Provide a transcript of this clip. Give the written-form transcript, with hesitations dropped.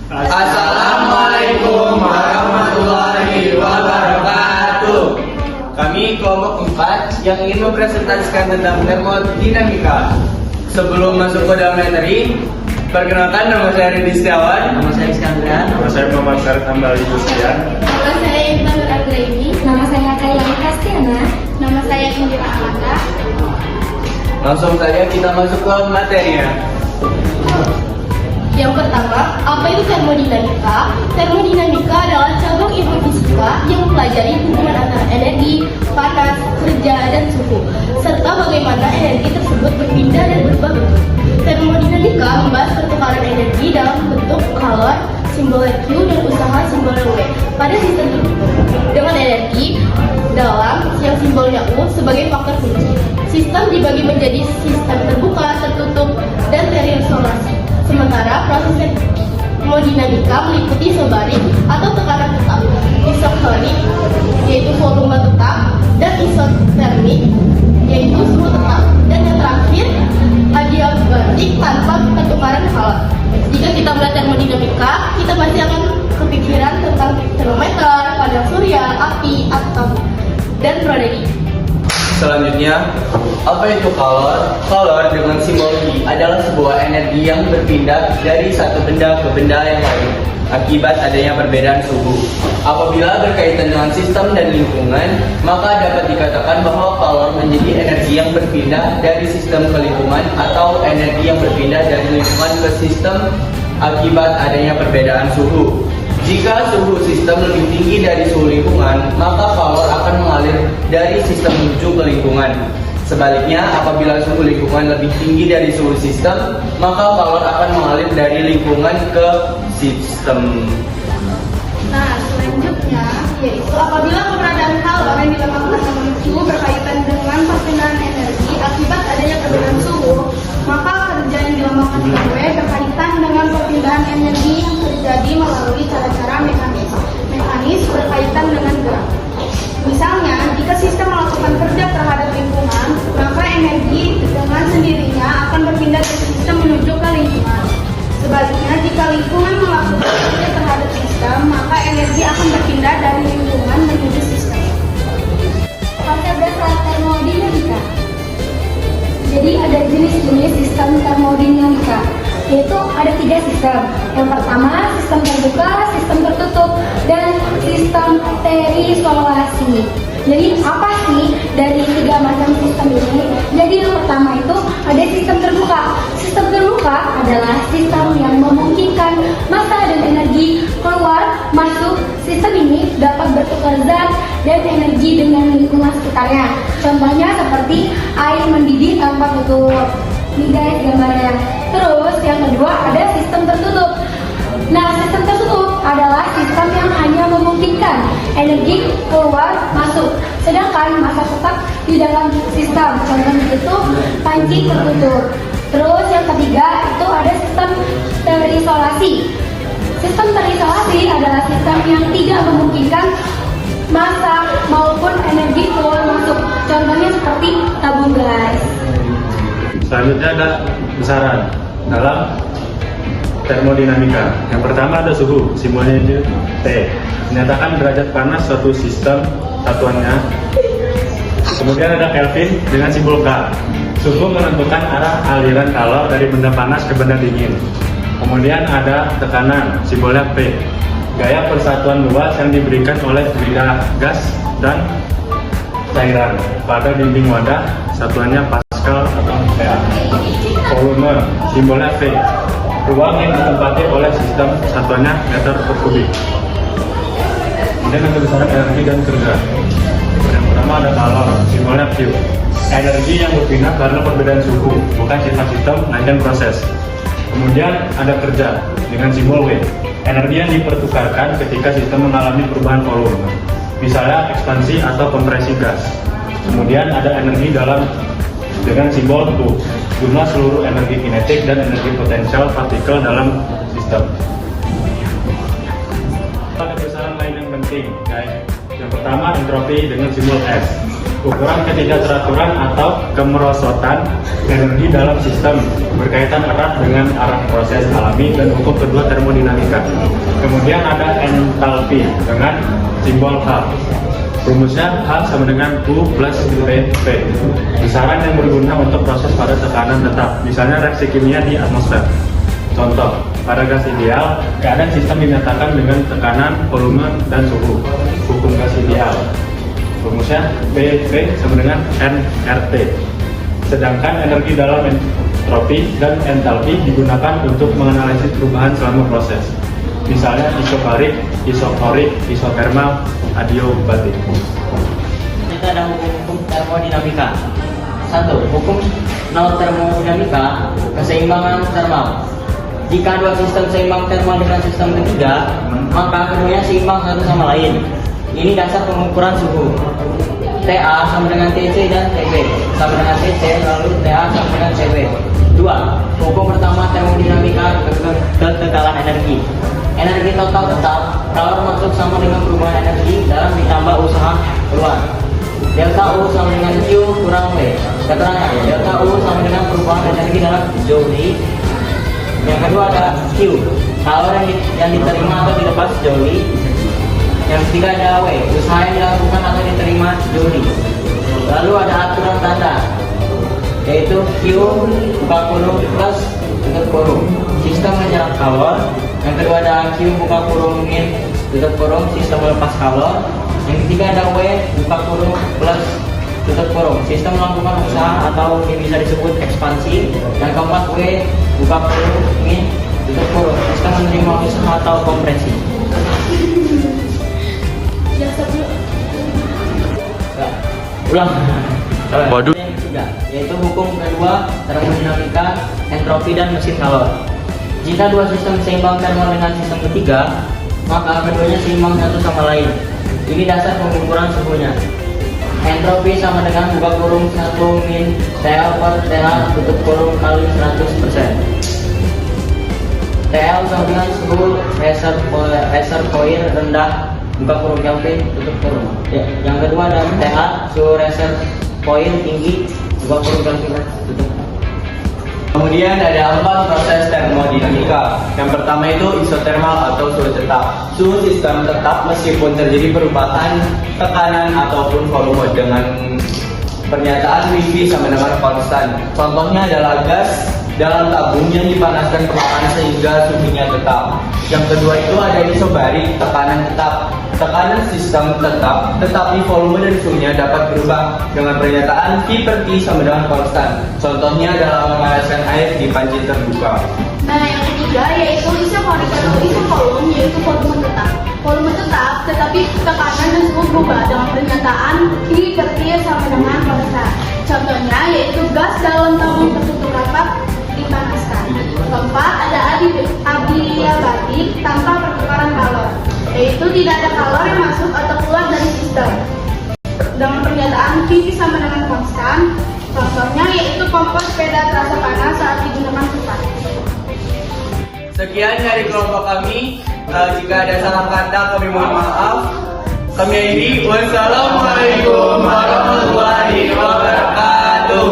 Assalamualaikum warahmatullahi wabarakatuh. Kami kelompok 4 yang ingin mempresentasikan tentang termodinamika. Sebelum masuk ke dalam materi, perkenalkan, nama saya Ridhi Setiawan. Nama saya Iskandar. Nama saya Muhammad Farid Hambali Gustian. Nama saya Intan Nuranggraini. Nama saya Kayla Kastiana. Nama saya Indira Amanda. Langsung saja kita masuk ke materinya. Yang pertama, apa itu termodinamika? Termodinamika adalah cabang ilmu fisika yang mempelajari hubungan antara energi, panas, kerja, dan suhu, serta bagaimana energi tersebut berpindah dan berubah bentuk. Termodinamika membahas pertukaran energi dalam bentuk calor, simbol Q, dan usaha simbol W pada sistem tertutup, dengan energi dalam yang simbolnya U sebagai faktor kunci. Sistem dibagi menjadi sistem terbuka, tertutup, dan terisolasi. Sementara proses termodinamika meliputi isobarik atau tekanan tetap, isotonik yaitu volume tetap, dan isotermik yaitu suhu tetap, dan yang terakhir adiabatik tanpa pertukaran calor. Jika kita melihat termodinamika, kita pasti akan kepikiran tentang termometer, panel surya, api, atom, dan prodi. Selanjutnya, apa itu calor? Calor dengan simbol I adalah sebuah energi yang berpindah dari satu benda ke benda yang lain akibat adanya perbedaan suhu. Apabila berkaitan dengan sistem dan lingkungan, maka dapat dikatakan bahwa calor menjadi energi yang berpindah dari sistem ke lingkungan atau energi yang berpindah dari lingkungan ke sistem akibat adanya perbedaan suhu. Jika suhu sistem lebih tinggi dari suhu lingkungan, maka calor akan mengalir dari sistem menuju ke lingkungan. Sebaliknya, apabila suhu lingkungan lebih tinggi dari suhu sistem, maka calor akan mengalir dari lingkungan ke sistem. Nah, selanjutnya yaitu apabila keberadaan calor yang dilemahkan dengan suhu berkaitan dengan perpindahan energi akibat adanya perbedaan suhu, maka kerja yang dilemahkan W berkaitan dengan perpindahan energi yang terjadi melalui cara-cara mekanis berkaitan dengan gerak. Misalnya, jika sistem melakukan kerja terhadap lingkungan, maka energi dengan sendirinya akan berpindah dari sistem menuju ke lingkungan. Sebaliknya, jika lingkungan melakukan kerja terhadap sistem, maka energi akan berpindah dari lingkungan menuju sistem. Konsep dasar termodinamika. Jadi ada jenis-jenis sistem termodinamika, yaitu ada 3 sistem. Yang pertama, sistem terbuka, sistem tertutup, dan sistem terisolasi. Jadi apa sih dari 3 macam sistem ini? Jadi yang pertama itu ada sistem terbuka. Sistem terbuka adalah sistem yang memungkinkan massa dan energi keluar masuk. Sistem ini dapat bertukar zat dan energi dengan lingkungan sekitarnya. Contohnya seperti air mendidih tanpa tutup. Ini guys gambarnya. Terus yang kedua ada sistem tertutup. Nah, sistem tertutup adalah sistem yang hanya memungkinkan energi keluar masuk, sedangkan massa tetap di dalam sistem. Contohnya itu panci tertutup. Terus yang ketiga itu ada sistem terisolasi. Sistem terisolasi adalah sistem yang tidak memungkinkan massa maupun energi keluar masuk. Contohnya seperti tabung gas. Selanjutnya ada besaran dalam termodinamika. Yang pertama ada suhu, simbolnya itu T. Menyatakan derajat panas suatu sistem satuannya. Kemudian ada Kelvin dengan simbol K. Suhu menentukan arah aliran kalor dari benda panas ke benda dingin. Kemudian ada tekanan, simbolnya P. Gaya persatuan luas yang diberikan oleh benda gas dan cairan pada dinding wadah, satuannya Pascal atau PA. Volume, simbolnya V. Ruang yang ditempati oleh sistem, satuannya meter per kubik. Kemudian ada besaran energi dan kerja. Yang pertama ada kalor, simbolnya Q. Energi yang berpindah karena perbedaan suhu, bukan sifat sistem, melainkan proses. Kemudian ada kerja dengan simbol W. Energi yang dipertukarkan ketika sistem mengalami perubahan volume, misalnya ekspansi atau kompresi gas. Kemudian ada energi dalam dengan simbol U. Jumlah seluruh energi kinetik dan energi potensial partikel dalam sistem. Ada besaran lain yang penting, guys. Yang pertama entropi dengan simbol S. Ukuran ketidak teraturan atau kemerosotan energi dalam sistem berkaitan erat dengan arah proses alami dan hukum kedua termodinamika. Kemudian ada entalpi dengan simbol H. Rumusnya H sama dengan U plus PV. Besaran yang berguna untuk proses pada tekanan tetap, misalnya reaksi kimia di atmosfer. Contoh, pada gas ideal, keadaan sistem dinyatakan dengan tekanan, volume, dan suhu. Hukum gas ideal. Rumusnya PV sama dengan nRT. Sedangkan energi dalam entropi dan entalpi digunakan untuk menganalisis perubahan selama proses. Misalnya isobarik, isokorik, isotermal, adiabatik. Kita ada hukum termodinamika. 1. Hukum nol termodinamika, keseimbangan termal. Jika dua sistem seimbang termal dengan sistem ketiga, maka keduanya seimbang satu sama lain. Ini dasar pengukuran suhu. TA sama dengan TC dan TB sama dengan TC, lalu TA sama dengan CB. 2. Hukum pertama termodinamika, kekekalan energi. Energi total tetap kalau masuk sama dengan perubahan energi dalam ditambah usaha keluar. Delta U sama dengan Q kurang W. Keterangan, delta U sama dengan perubahan energi dalam Joule. Yang kedua ada Q, kalor yang diterima atau dilepas Joule. Yang ketiga ada W, usaha yang dilakukan atau diterima Joule. Lalu ada aturan tanda, yaitu Q buka kurung plus tutup kurung, sistem menyerap kalor. Yang kedua ada Q buka kurung min tutup kurung, sistem melepas kalor. Yang ketiga ada W buka kurung plus tutup kurung, sistem melakukan usaha atau yang bisa disebut ekspansi. Yang keempat W buka kurung min tutup kurung, sistem menerima usaha atau kompresi. Yang sebelum Ulang. Waduh. Yang ketiga, yaitu hukum kedua termodinamika, entropi dan mesin kalor. Jika dua sistem seimbang termal dengan sistem ketiga, maka keduanya seimbang satu sama lain. Ini dasar pengukuran suhunya. Entropi sama dengan buka kurung 1 min TL per TL tutup kurung kali 100%. TL sama dengan suhu reservoir rendah buka kurung Kelvin tutup kurung. Ya, yang kedua ada TA, suhu reservoir tinggi buka kurung Kelvin tutup. Kemudian ada 4 proses termodinamika. Yang pertama itu isotermal atau suhu tetap. Suhu sistem tetap meskipun terjadi perubahan tekanan ataupun volume dengan pernyataan Wi sama dengan konstan. Contohnya adalah gas dalam tabung yang dipanaskan perlahan sehingga suhunya tetap. Yang kedua itu ada isobarik, tekanan tetap. Tekanan sistem tetap, tetapi volume dan suhunya dapat berubah dengan pernyataan V per T sama dengan konstan. Contohnya adalah memanaskan air di panci terbuka. Nah, yang ketiga yaitu isokorik atau isokolom, yaitu volume tetap. Volume tetap, tetapi tekanan dan suhu berubah dengan pernyataan V per T sama dengan konstan. Contohnya yaitu gas dalam tabung tertutup rapat dipanaskan. Keempat, ada adiabatik tanpa pertukaran kalor, yaitu tidak ada kalor yang masuk atau keluar dari sistem dengan pernyataan V sama dengan konstan. Contohnya yaitu kompor sepeda terasa panas saat digunakan cepat. Sekian dari kelompok kami. Jika ada salah kata kami mohon maaf. Kami akhiri. Wassalamualaikum warahmatullahi wabarakatuh.